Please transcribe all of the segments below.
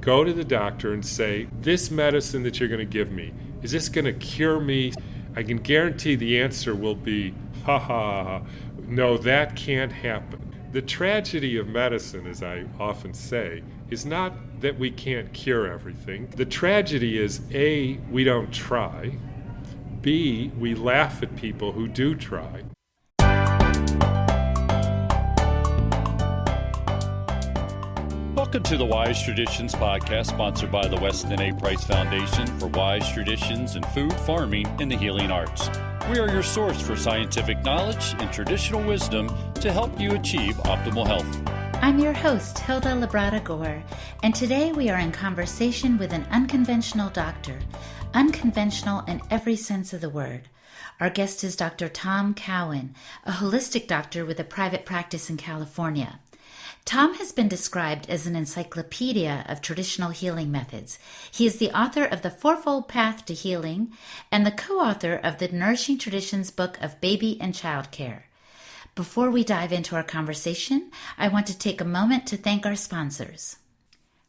go to the doctor and say, this medicine that you're going to give me, is this going to cure me? I can guarantee the answer will be, ha ha ha, no, that can't happen. The tragedy of medicine, as I often say, is not that we can't cure everything. The tragedy is, A, we don't try. B, we laugh at people who do try. Welcome to the Wise Traditions podcast, sponsored by the Weston A. Price Foundation for Wise Traditions in Food, Farming, and the Healing Arts. We are your source for scientific knowledge and traditional wisdom to help you achieve optimal health. I'm your host, Hilda Labrada Gore, and today we are in conversation with an unconventional doctor, unconventional in every sense of the word. Our guest is Dr. Tom Cowan, a holistic doctor with a private practice in California. Tom has been described as an encyclopedia of traditional healing methods. He is the author of The Fourfold Path to Healing and the co-author of the Nourishing Traditions book of baby and child care. Before we dive into our conversation, I want to take a moment to thank our sponsors.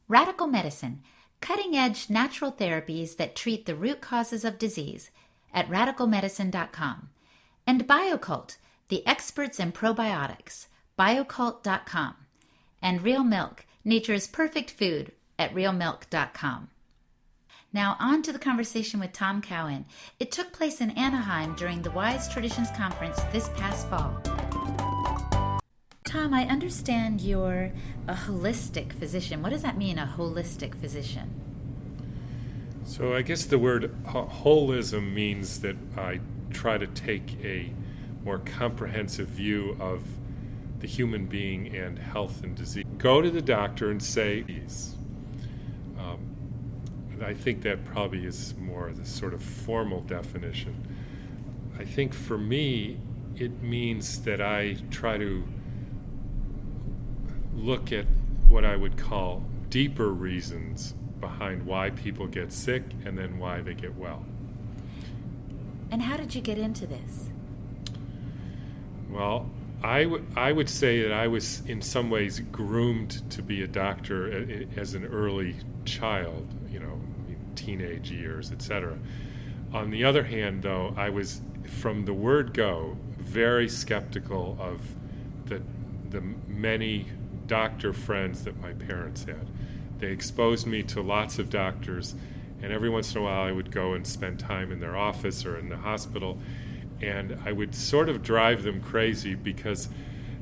Radical Medicine, cutting-edge natural therapies that treat the root causes of disease at radicalmedicine.com. And BioCult, the experts in probiotics, biocult.com. And Real Milk, nature's perfect food at realmilk.com. Now on to the conversation with Tom Cowan. It took place in Anaheim during the Wise Traditions Conference this past fall. Tom, I understand you're a holistic physician. What does that mean, a holistic physician? So I guess the word holism means that I try to take a more comprehensive view of the human being and health and disease. Go to the doctor and say, and I think that probably is more the sort of formal definition. I think for me, it means that I try to look at what I would call deeper reasons behind why people get sick and then why they get well. And how did you get into this? Well, I would say that I was in some ways groomed to be a doctor as an early child, teenage years, etc. On the other hand, though, I was, from the word go, very skeptical of the many doctor friends that my parents had. They exposed me to lots of doctors, and every once in a while I would go and spend time in their office or in the hospital, and I would sort of drive them crazy because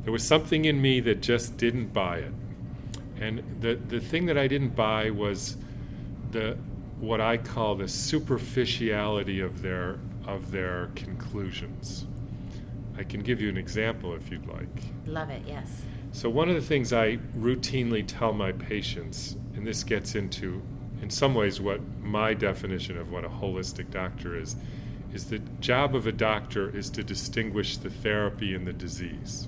there was something in me that just didn't buy it. And the thing that I didn't buy was what I call the superficiality of their conclusions. I can give you an example if you'd like. Love it, yes. So one of the things I routinely tell my patients, and this gets into, in some ways, what my definition of what a holistic doctor is the job of a doctor is to distinguish the therapy and the disease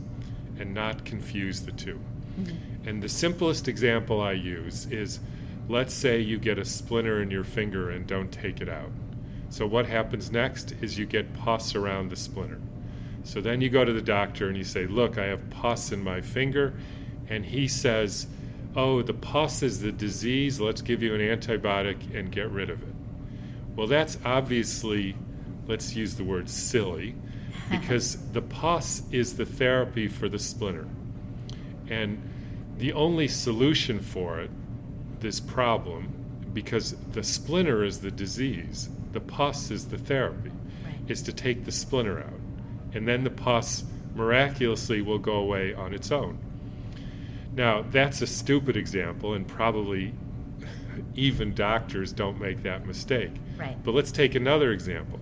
and not confuse the two. Mm-hmm. And the simplest example I use is, let's say you get a splinter in your finger and don't take it out. So what happens next is you get pus around the splinter. So then you go to the doctor and you say, look, I have pus in my finger. And he says, oh, the pus is the disease, let's give you an antibiotic and get rid of it. Well, that's obviously, let's use the word silly, because the pus is the therapy for the splinter. And the only solution for it, this problem, because the splinter is the disease, the pus is the therapy, right, is to take the splinter out. And then the pus miraculously will go away on its own. Now, that's a stupid example, and probably even doctors don't make that mistake. Right. But let's take another example.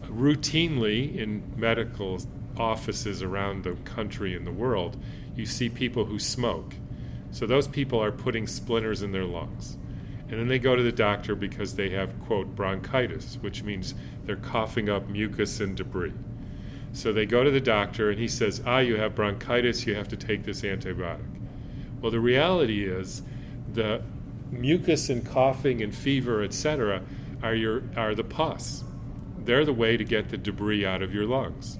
Routinely in medical offices around the country and the world, you see people who smoke. So those people are putting splinters in their lungs. And then they go to the doctor because they have, quote, bronchitis, which means they're coughing up mucus and debris. So they go to the doctor and he says, you have bronchitis, you have to take this antibiotic. Well, the reality is the mucus and coughing and fever, etc., are the pus. They're the way to get the debris out of your lungs.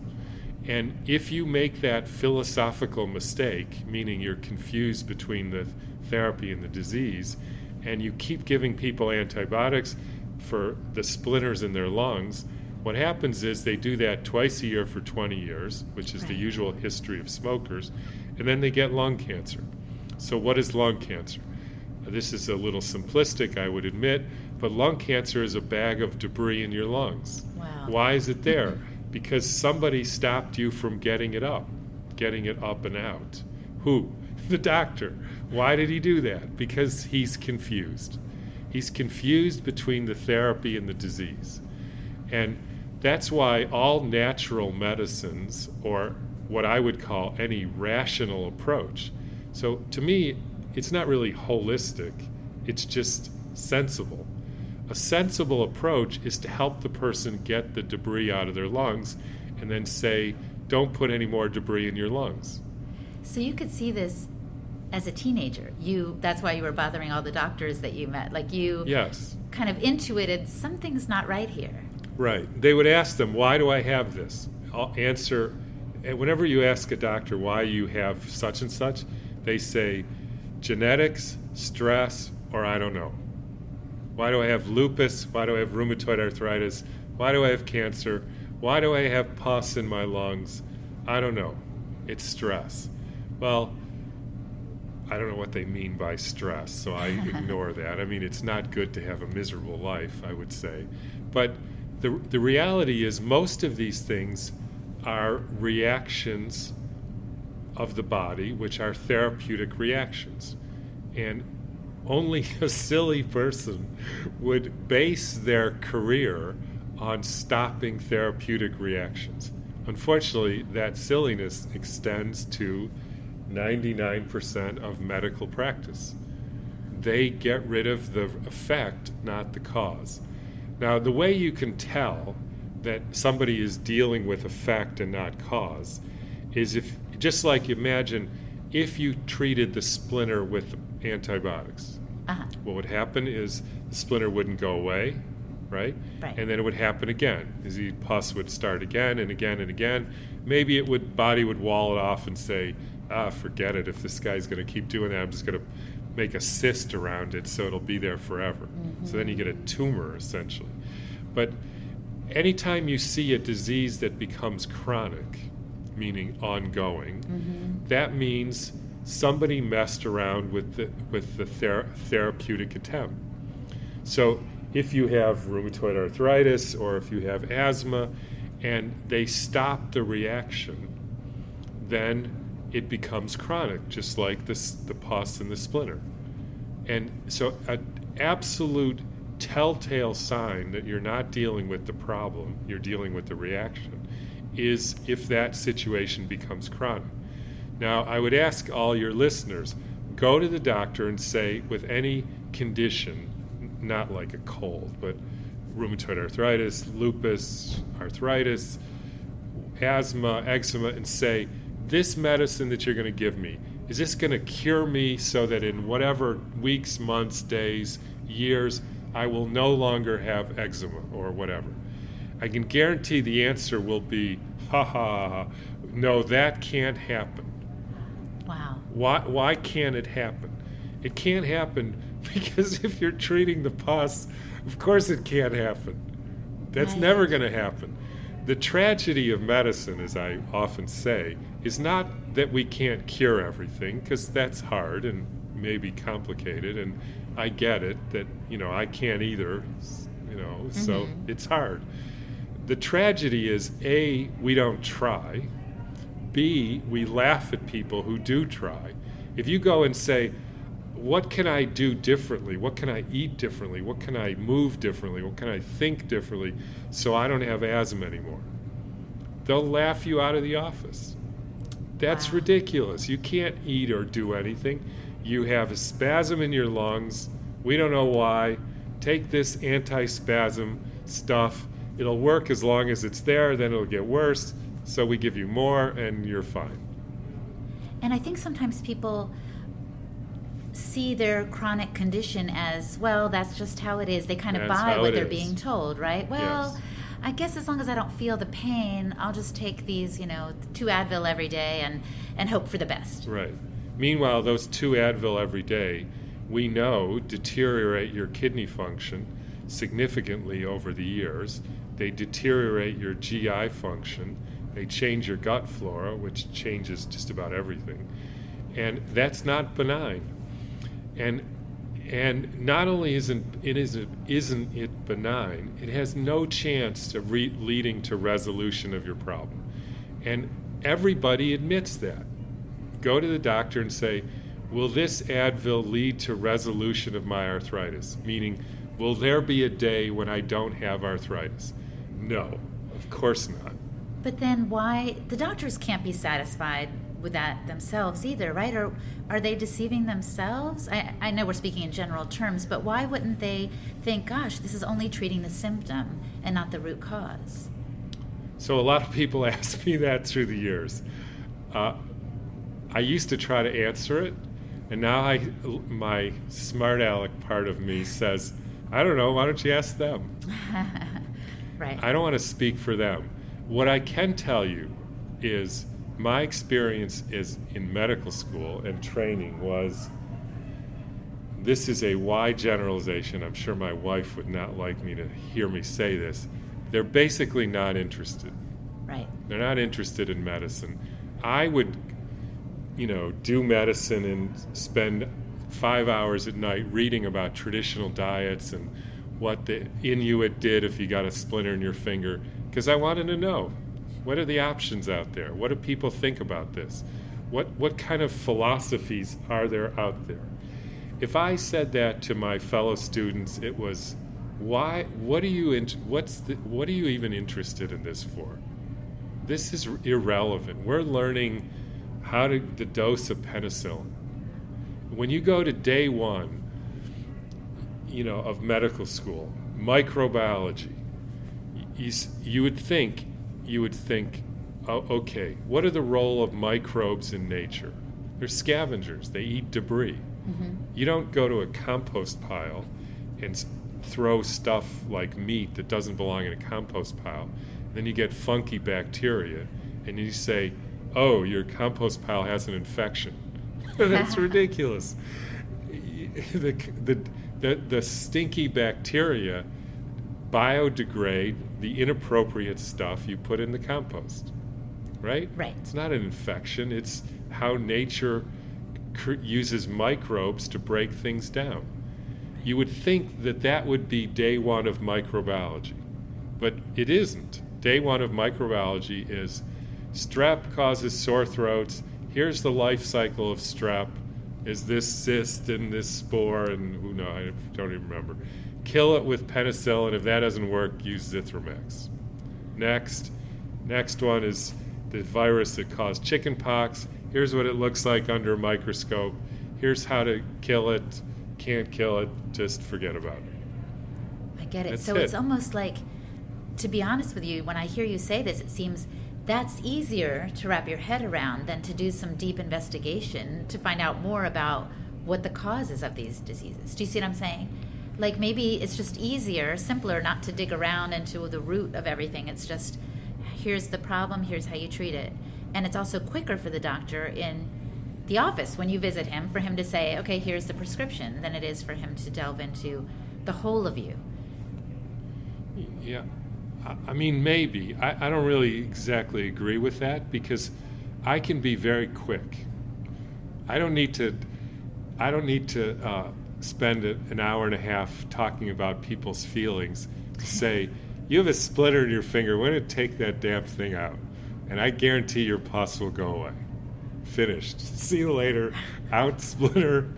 And if you make that philosophical mistake, meaning you're confused between the therapy and the disease, and you keep giving people antibiotics for the splinters in their lungs, what happens is they do that twice a year for 20 years, which is the usual history of smokers, and then they get lung cancer. So what is lung cancer? This is a little simplistic, I would admit, but lung cancer is a bag of debris in your lungs. Wow. Why is it there? Because somebody stopped you from getting it up and out. Who? The doctor. Why did he do that? Because he's confused. He's confused between the therapy and the disease. And that's why all natural medicines, or what I would call any rational approach, so to me, it's not really holistic, it's just sensible. A sensible approach is to help the person get the debris out of their lungs and then say, don't put any more debris in your lungs. So you could see this as a teenager. That's why you were bothering all the doctors that you met. Like you Yes. kind of intuited something's not right here. Right. They would ask them, why do I have this? I'll answer, and whenever you ask a doctor why you have such and such, they say genetics, stress, or I don't know. Why do I have lupus? Why do I have rheumatoid arthritis? Why do I have cancer? Why do I have pus in my lungs? I don't know. It's stress. Well, I don't know what they mean by stress, so I ignore that. I mean, it's not good to have a miserable life, I would say. But the reality is most of these things are reactions of the body, which are therapeutic reactions. And only a silly person would base their career on stopping therapeutic reactions. Unfortunately, that silliness extends to 99% of medical practice. They get rid of the effect, not the cause. Now, the way you can tell that somebody is dealing with effect and not cause is if, just like imagine if you treated the splinter with antibiotics. What would happen is the splinter wouldn't go away, right? And then it would happen again. The pus would start again and again and again. Maybe body would wall it off and say, forget it. If this guy's going to keep doing that, I'm just going to make a cyst around it so it'll be there forever. Mm-hmm. So then you get a tumor, essentially. But anytime you see a disease that becomes chronic, meaning ongoing, that means somebody messed around with the therapeutic attempt. So if you have rheumatoid arthritis or if you have asthma and they stop the reaction, then it becomes chronic, just like the pus and the splinter. And so an absolute telltale sign that you're not dealing with the problem, you're dealing with the reaction, is if that situation becomes chronic. Now, I would ask all your listeners, go to the doctor and say, with any condition, not like a cold, but rheumatoid arthritis, lupus, arthritis, asthma, eczema, and say, this medicine that you're going to give me, is this going to cure me so that in whatever weeks, months, days, years, I will no longer have eczema or whatever? I can guarantee the answer will be, no, that can't happen. Wow. Why can't it happen? It can't happen because if you're treating the pus, of course it can't happen. That's never going to happen. The tragedy of medicine, as I often say, is not that we can't cure everything, because that's hard and maybe complicated, and I get it that, I can't either, so it's hard. The tragedy is, A, we don't try. B, we laugh at people who do try. If you go and say, what can I do differently? What can I eat differently? What can I move differently? What can I think differently so I don't have asthma anymore? They'll laugh you out of the office. That's ridiculous. You can't eat or do anything. You have a spasm in your lungs. We don't know why. Take this anti-spasm stuff. It'll work as long as it's there, then it'll get worse. So we give you more and you're fine. And I think sometimes people see their chronic condition as, well, that's just how it is. They kind of buy what they're being told, right? Well, yes. I guess as long as I don't feel the pain, I'll just take these, 2 Advil every day and hope for the best. Right. Meanwhile, those 2 Advil every day we know deteriorate your kidney function significantly over the years. They deteriorate your GI function. They change your gut flora, which changes just about everything. And that's not benign. And not only isn't it benign, it has no chance of leading to resolution of your problem. And everybody admits that. Go to the doctor and say, will this Advil lead to resolution of my arthritis? Meaning, will there be a day when I don't have arthritis? No, of course not. But then why, the doctors can't be satisfied with that themselves either, right? Or are they deceiving themselves? I know we're speaking in general terms, but why wouldn't they think, gosh, this is only treating the symptom and not the root cause? So a lot of people ask me that through the years. I used to try to answer it, and now my smart aleck part of me says, I don't know, why don't you ask them? Right. I don't want to speak for them. What I can tell you is my experience is in medical school and training was, this is a wide generalization. I'm sure my wife would not like me to hear me say this. They're basically not interested. Right. They're not interested in medicine. I would, do medicine and spend 5 hours at night reading about traditional diets and what the Inuit did if you got a splinter in your finger, because I wanted to know, what are the options out there? What do people think about this? What kind of philosophies are there out there? If I said that to my fellow students, it was, why? What are you even interested in this for? This is irrelevant. We're learning the dose of penicillin. When you go to day one, of medical school, microbiology, you would think, oh, okay, what are the role of microbes in nature? They're scavengers. They eat debris. Mm-hmm. You don't go to a compost pile and throw stuff like meat that doesn't belong in a compost pile. Then you get funky bacteria, and you say, oh, your compost pile has an infection. That's ridiculous. The stinky bacteria biodegrade the inappropriate stuff you put in the compost, right? Right. It's not an infection. It's how nature uses microbes to break things down. You would think that would be day one of microbiology, but it isn't. Day one of microbiology is strep causes sore throats. Here's the life cycle of strep. Is this cyst and this spore and who knows? I don't even remember. Kill it with penicillin. If that doesn't work, use Zithromax. Next one is the virus that caused chickenpox. Here's what it looks like under a microscope. Here's how to kill it. Can't kill it. Just forget about it. I get it. That's so it. It's almost like, to be honest with you, when I hear you say this, it seems that's easier to wrap your head around than to do some deep investigation to find out more about what the causes of these diseases. Do you see what I'm saying? Like, maybe it's just easier, simpler, not to dig around into the root of everything. It's just, here's the problem, here's how you treat it. And it's also quicker for the doctor in the office when you visit him, for him to say, okay, here's the prescription, than it is for him to delve into the whole of you. Yeah. I mean, maybe. I don't really exactly agree with that, because I can be very quick. I don't need to spend an hour and a half talking about people's feelings to say, you have a splinter in your finger, we're going to take that damn thing out. And I guarantee your pus will go away. Finished. See you later. Out, splinter.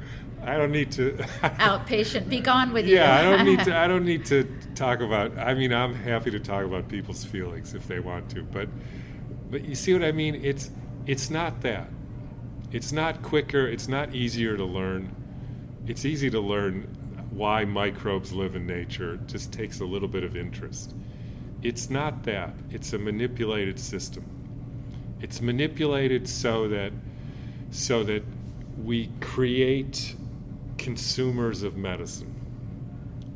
I don't need to. Outpatient, be gone with you. Yeah, I don't need to talk about. I mean, I'm happy to talk about people's feelings if they want to, but you see what I mean? It's not that. It's not quicker. It's not easier to learn. It's easy to learn why microbes live in nature. It just takes a little bit of interest. It's not that. It's a manipulated system. It's manipulated so that we create consumers of medicine.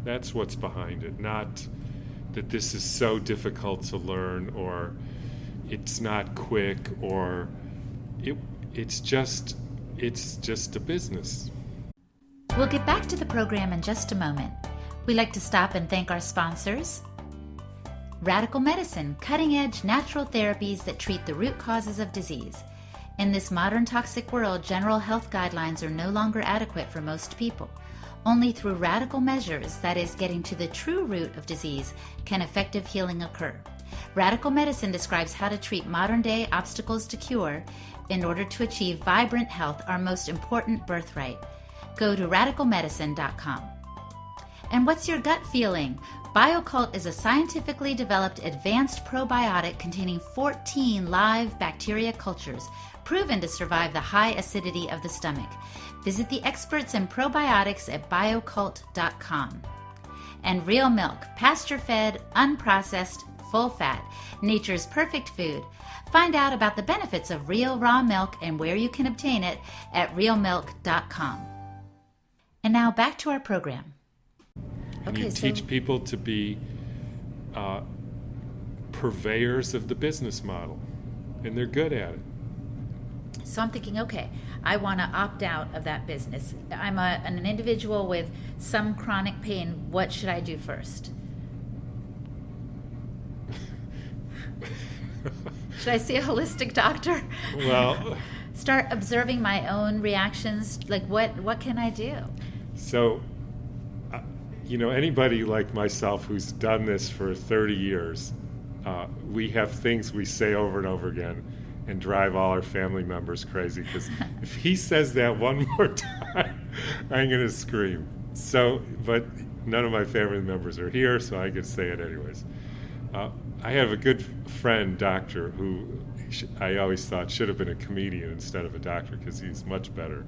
That's what's behind it, not that this is so difficult to learn, or it's not quick, or it's just a business. We'll get back to the program in just a moment. We like to stop and thank our sponsors. Radical Medicine, cutting-edge natural therapies that treat the root causes of disease. In this modern toxic world, general health guidelines are no longer adequate for most people. Only through radical measures, that is, getting to the true root of disease, can effective healing occur. Radical Medicine describes how to treat modern-day obstacles to cure in order to achieve vibrant health, our most important birthright. Go to radicalmedicine.com. And what's your gut feeling? BioCult is a scientifically developed advanced probiotic containing 14 live bacteria cultures, proven to survive the high acidity of the stomach. Visit the experts in probiotics at biocult.com. And Real Milk, pasture-fed, unprocessed, full-fat, nature's perfect food. Find out about the benefits of real raw milk and where you can obtain it at realmilk.com. And now back to our program. And you teach people to be purveyors of the business model, and they're good at it. So I'm thinking, okay, I want to opt out of that business. I'm an individual with some chronic pain. What should I do first? Should I see a holistic doctor? Well, start observing my own reactions. Like, what can I do? So, anybody like myself who's done this for 30 years, we have things we say over and over again and drive all our family members crazy, because if he says that one more time, I'm going to scream. So, but none of my family members are here, so I can say it anyways. I have a good friend, doctor, who I always thought should have been a comedian instead of a doctor, because he's much better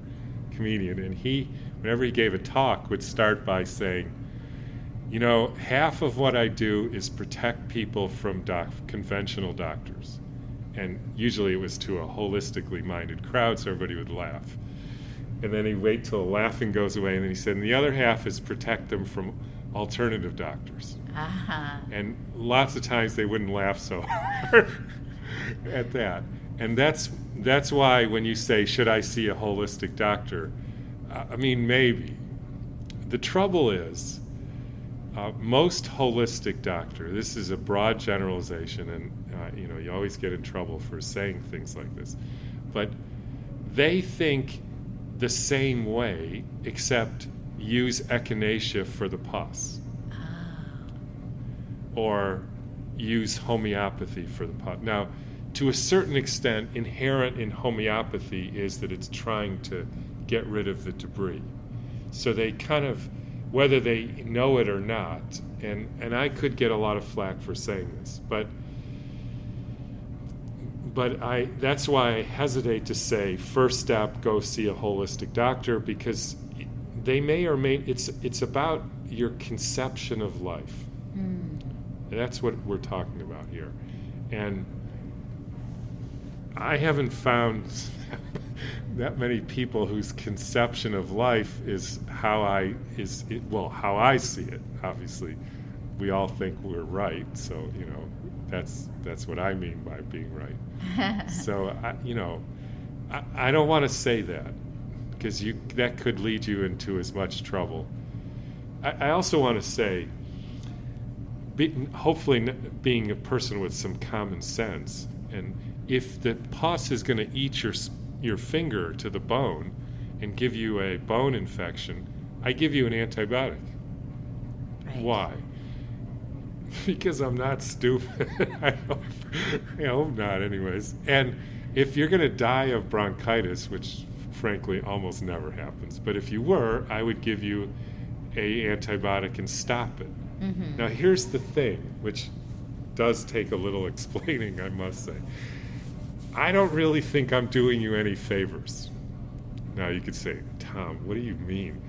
comedian. And he, whenever he gave a talk, would start by saying, half of what I do is protect people from conventional doctors. And usually it was to a holistically minded crowd, so everybody would laugh. And then he'd wait till the laughing goes away, and then he said, and the other half is protect them from alternative doctors. Uh-huh. And lots of times they wouldn't laugh so hard at that. And that's why when you say, should I see a holistic doctor? Maybe. The trouble is, most holistic doctor, this is a broad generalization, and you always get in trouble for saying things like this, but they think the same way, except use echinacea for the pus. Or use homeopathy for the pus. Now, to a certain extent, inherent in homeopathy is that it's trying to get rid of the debris. So they kind of, whether they know it or not, and I could get a lot of flack for saying this, but that's why I hesitate to say first step, go see a holistic doctor, because they may or may, it's about your conception of life. And that's what we're talking about here. And I haven't found that many people whose conception of life is how I see it. Obviously, we all think we're right, so that's what I mean by being right. So I don't want to say that, because that could lead you into as much trouble. I also want to say, hopefully being a person with some common sense, and if the pus is going to eat your finger to the bone and give you a bone infection, I give you an antibiotic. Right. Why? Because I'm not stupid. I hope not anyways. And if you're going to die of bronchitis, which frankly almost never happens, but if you were, I would give you a antibiotic and stop it. Mm-hmm. Now here's the thing, which does take a little explaining, I must say. I don't really think I'm doing you any favors. Now you could say, Tom, what do you mean?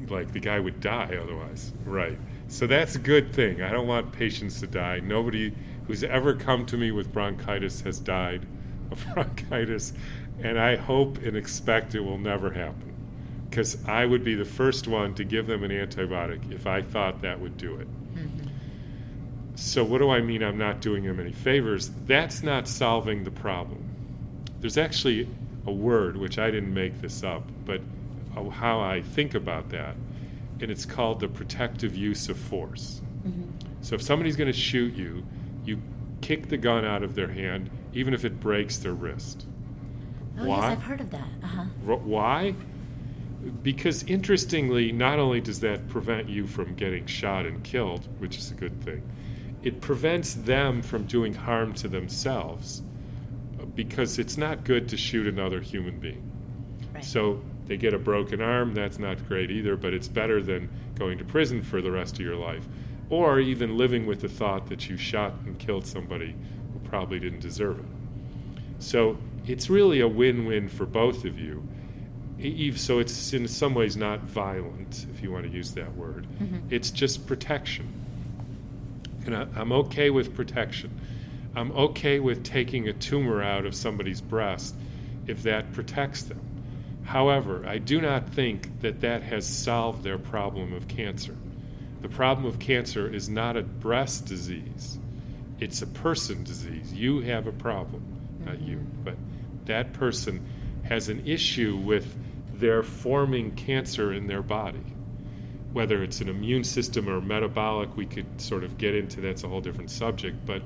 Like the guy would die otherwise. Right. So that's a good thing. I don't want patients to die. Nobody who's ever come to me with bronchitis has died of bronchitis, and I hope and expect it will never happen, because I would be the first one to give them an antibiotic if I thought that would do it. Mm-hmm. So what do I mean I'm not doing them any favors? That's not solving the problem. There's actually a word, which I didn't make this up, but how I think about that, and it's called the protective use of force. Mm-hmm. So if somebody's going to shoot you, you kick the gun out of their hand, even if it breaks their wrist. Oh, Why? yes, I've heard of that. Uh-huh. Why? Because interestingly, not only does that prevent you from getting shot and killed, which is a good thing, it prevents them from doing harm to themselves, because it's not good to shoot another human being. Right. So they get a broken arm, that's not great either, but it's better than going to prison for the rest of your life, or even living with the thought that you shot and killed somebody who probably didn't deserve it. So it's really a win-win for both of you. So it's in some ways not violent, if you want to use that word. Mm-hmm. It's just protection. And I'm okay with protection. I'm okay with taking a tumor out of somebody's breast if that protects them. However, I do not think that that has solved their problem of cancer. The problem of cancer is not a breast disease. It's a person disease. You have a problem, not you, but that person has an issue with their forming cancer in their body. Whether it's an immune system or metabolic, we could sort of get into, that's a whole different subject, but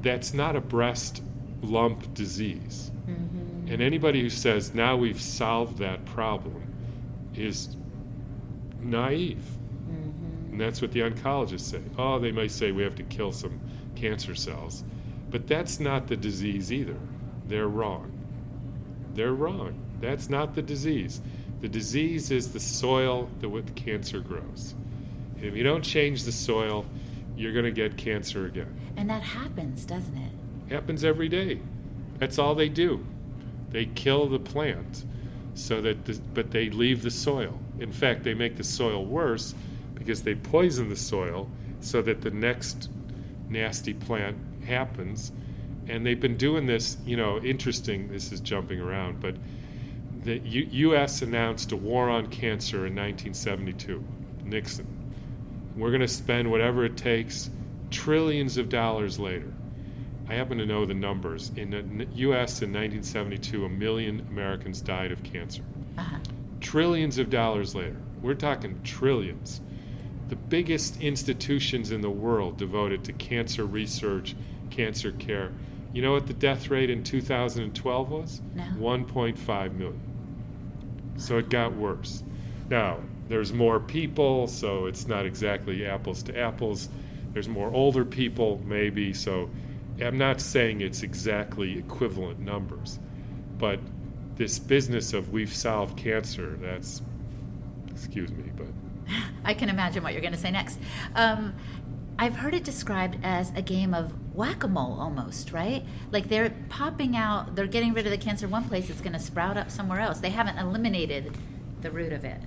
that's not a breast lump disease. Mm-hmm. And anybody who says now we've solved that problem is naive. Mm-hmm. And that's what the oncologists say. Oh, they may say we have to kill some cancer cells. But that's not the disease either. They're wrong. They're wrong. That's not the disease. The disease is the soil that the cancer grows. And if you don't change the soil, you're going to get cancer again. And that happens, doesn't it? Happens every day. That's all they do. They kill the plant, but they leave the soil. In fact, they make the soil worse because they poison the soil so that the next nasty plant happens. And they've been doing this, interesting, this is jumping around, but the U.S. announced a war on cancer in 1972, Nixon. We're going to spend whatever it takes, trillions of dollars later. I happen to know the numbers. In the U.S. in 1972, 1 million Americans died of cancer. Uh-huh. Trillions of dollars later. We're talking trillions. The biggest institutions in the world devoted to cancer research, cancer care. You know what the death rate in 2012 was? No. 1.5 million. So it got worse. Now, there's more people, so it's not exactly apples to apples. There's more older people, maybe, so I'm not saying it's exactly equivalent numbers. But this business of we've solved cancer, that's, excuse me, but... I can imagine what you're going to say next. I've heard it described as a game of whack-a-mole almost, right? Like they're popping out, they're getting rid of the cancer one place, it's going to sprout up somewhere else. They haven't eliminated the root of it.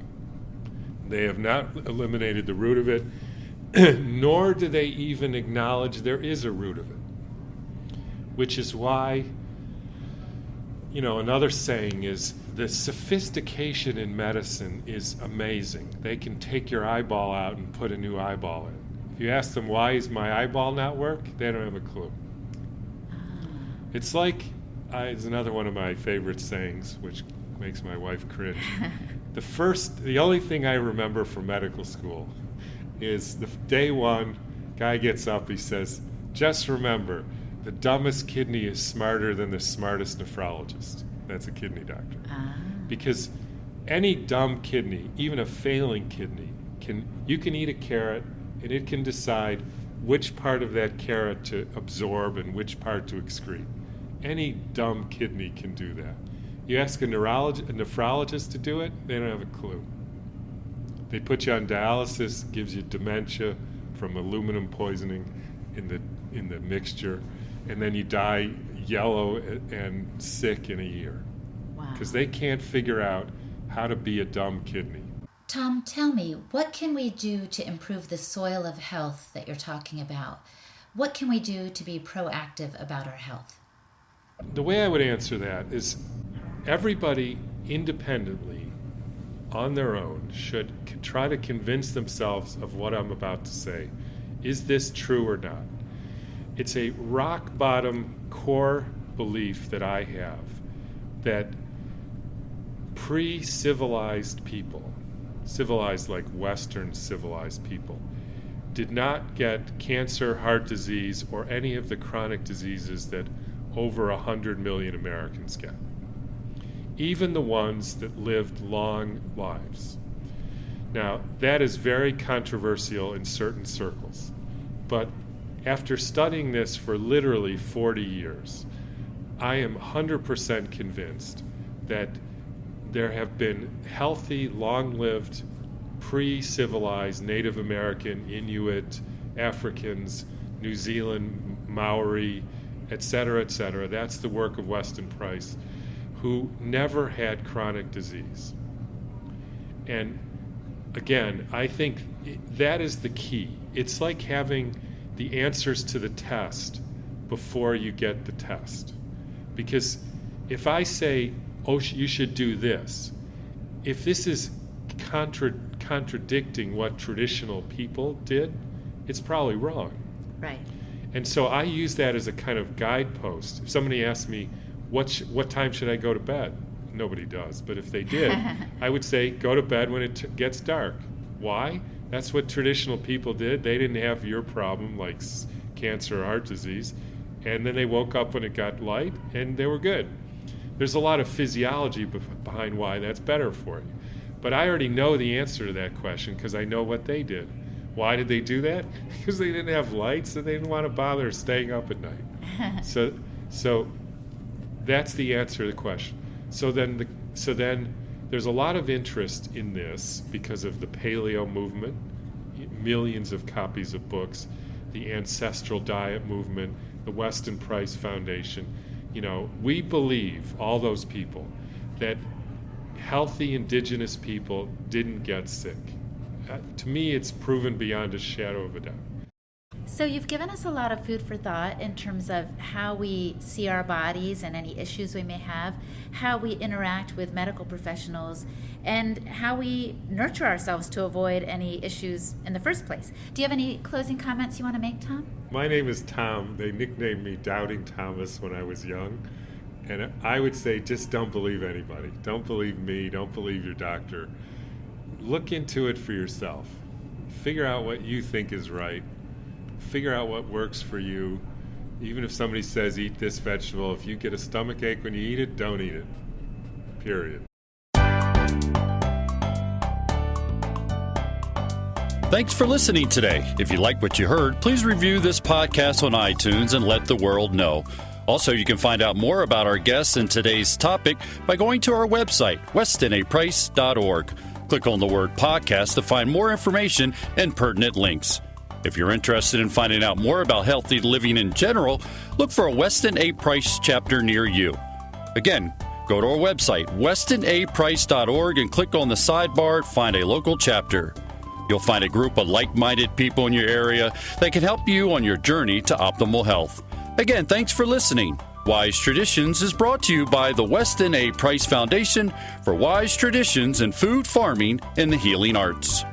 They have not eliminated the root of it, nor do they even acknowledge there is a root of it. Which is why, another saying is the sophistication in medicine is amazing. They can take your eyeball out and put a new eyeball in. If you ask them, why is my eyeball not work? They don't have a clue. It's like, it's another one of my favorite sayings, which makes my wife cringe. The only thing I remember from medical school is the day one, guy gets up, he says, just remember, the dumbest kidney is smarter than the smartest nephrologist. That's a kidney doctor. Because any dumb kidney, even a failing kidney, you can eat a carrot and it can decide which part of that carrot to absorb and which part to excrete. Any dumb kidney can do that. You ask a nephrologist to do it, they don't have a clue. They put you on dialysis, gives you dementia from aluminum poisoning in the mixture, and then you die yellow and sick in a year. Wow. Because they can't figure out how to be a dumb kidney. Tom, tell me, what can we do to improve the soil of health that you're talking about? What can we do to be proactive about our health? The way I would answer that is everybody independently, on their own, should try to convince themselves of what I'm about to say. Is this true or not? It's a rock bottom core belief that I have that pre-civilized people, civilized like Western civilized people, did not get cancer, heart disease, or any of the chronic diseases that over 100 million Americans get. Even the ones that lived long lives. Now, that is very controversial in certain circles, but after studying this for literally 40 years, I am 100% convinced that there have been healthy, long-lived, pre-civilized Native American, Inuit, Africans, New Zealand, Maori, etc., that's the work of Weston Price, who never had chronic disease. And again, I think that is the key. It's like having the answers to the test before you get the test. Because if I say, oh, you should do this, if this is contradicting what traditional people did, it's probably wrong. Right. And so I use that as a kind of guidepost. If somebody asks me, what time should I go to bed? Nobody does, but if they did, I would say, go to bed when it gets dark. Why? That's what traditional people did. They didn't have your problem like cancer or heart disease. And then they woke up when it got light and they were good. There's a lot of physiology behind why that's better for you. But I already know the answer to that question because I know what they did. Why did they do that? Because they didn't have lights and they didn't want to bother staying up at night. So that's the answer to the question. So then there's a lot of interest in this because of the paleo movement, millions of copies of books, the ancestral diet movement, the Weston Price Foundation. You know, we believe, all those people, that healthy indigenous people didn't get sick. To me, it's proven beyond a shadow of a doubt. So you've given us a lot of food for thought in terms of how we see our bodies and any issues we may have, how we interact with medical professionals, and how we nurture ourselves to avoid any issues in the first place. Do you have any closing comments you want to make, Tom? My name is Tom. They nicknamed me Doubting Thomas when I was young. And I would say just don't believe anybody. Don't believe me. Don't believe your doctor. Look into it for yourself. Figure out what you think is right. Figure out what works for you. Even if somebody says eat this vegetable, if you get a stomach ache when you eat it, don't eat it. Period. Thanks for listening today. If you like what you heard, please review this podcast on iTunes and let the world know. Also, you can find out more about our guests and today's topic by going to our website, westinaprice.org. Click on the word podcast to find more information and pertinent links. If you're interested in finding out more about healthy living in general, look for a Weston A. Price chapter near you. Again, go to our website, westinaprice.org, and click on the sidebar to find a local chapter. You'll find a group of like-minded people in your area that can help you on your journey to optimal health. Again, thanks for listening. Wise Traditions is brought to you by the Weston A. Price Foundation for wise traditions in food, farming, and the healing arts.